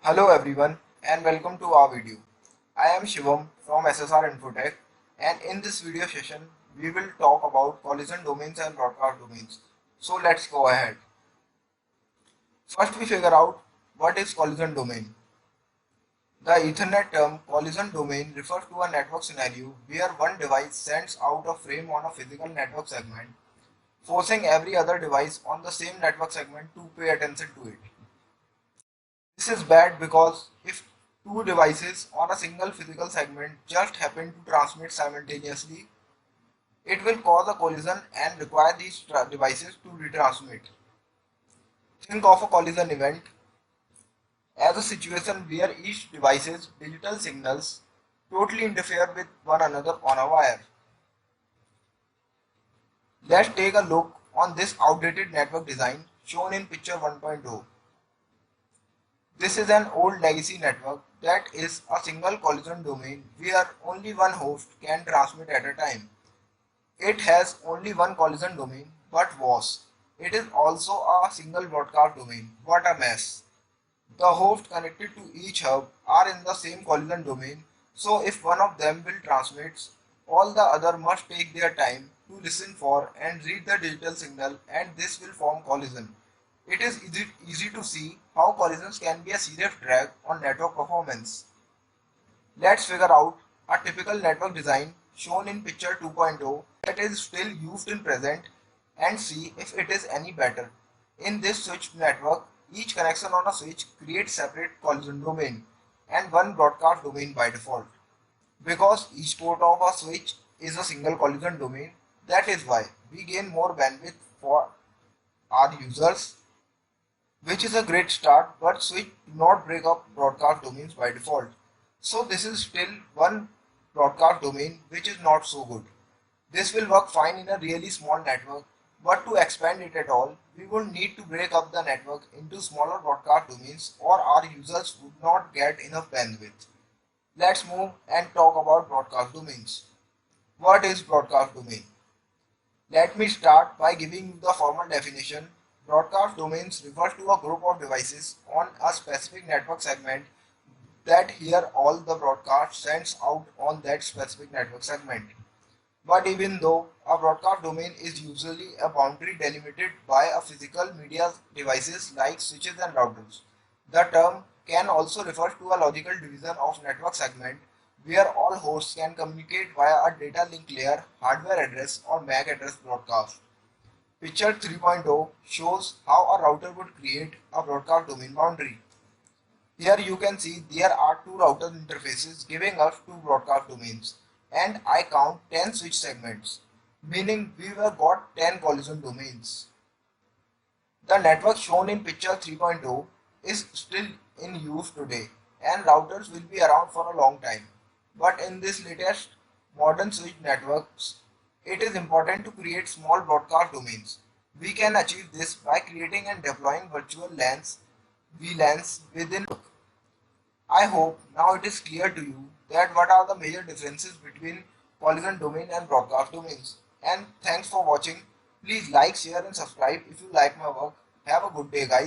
Hello everyone and welcome to our video. I am Shivam from SSR Infotech, and in this video session we will talk about collision domains and broadcast domains. So let's go ahead. First we figure out what is collision domain. The Ethernet term collision domain refers to a network scenario where one device sends out a frame on a physical network segment, forcing every other device on the same network segment to pay attention to it. This is bad because if two devices on a single physical segment just happen to transmit simultaneously, it will cause a collision and require these devices to retransmit. Think of a collision event as a situation where each device's digital signals totally interfere with one another on a wire. Let's take a look on this outdated network design shown in picture 1.0. This is an old legacy network that is a single collision domain where only one host can transmit at a time. It has only one collision domain but was. It is also a single broadcast domain. What a mess. The hosts connected to each hub are in the same collision domain, so if one of them will transmit, all the other must take their time to listen for and read the digital signal, and this will form collision. It is easy to see how collisions can be a serious drag on network performance. Let's figure out a typical network design shown in picture 2.0 that is still used in present and see if it is any better. In this switched network, each connection on a switch creates separate collision domain and one broadcast domain by default. Because each port of a switch is a single collision domain, that is why we gain more bandwidth for our users, which is a great start, but switch do not break up broadcast domains by default. So this is still one broadcast domain which is not so good. This will work fine in a really small network, but to expand it at all, we will need to break up the network into smaller broadcast domains or our users would not get enough bandwidth. Let's move and talk about broadcast domains. What is broadcast domain? Let me start by giving you the formal definition. Broadcast domains refers to a group of devices on a specific network segment that hear all the broadcast sends out on that specific network segment. But even though a broadcast domain is usually a boundary delimited by a physical media devices like switches and routers, the term can also refer to a logical division of network segment where all hosts can communicate via a data link layer, hardware address or MAC address broadcast. Picture 3.0 shows how a router would create a broadcast domain boundary. Here you can see there are two router interfaces giving us two broadcast domains, and I count 10 switch segments, meaning we have got 10 collision domains. The network shown in picture 3.0 is still in use today and routers will be around for a long time. But in this latest modern switch networks, it is important to create small broadcast domains. We can achieve this by creating and deploying virtual LANs, VLANs within. I hope now it is clear to you that what are the major differences between collision domain and broadcast domains. And thanks for watching. Please like, share and subscribe if you like my work. Have a good day guys.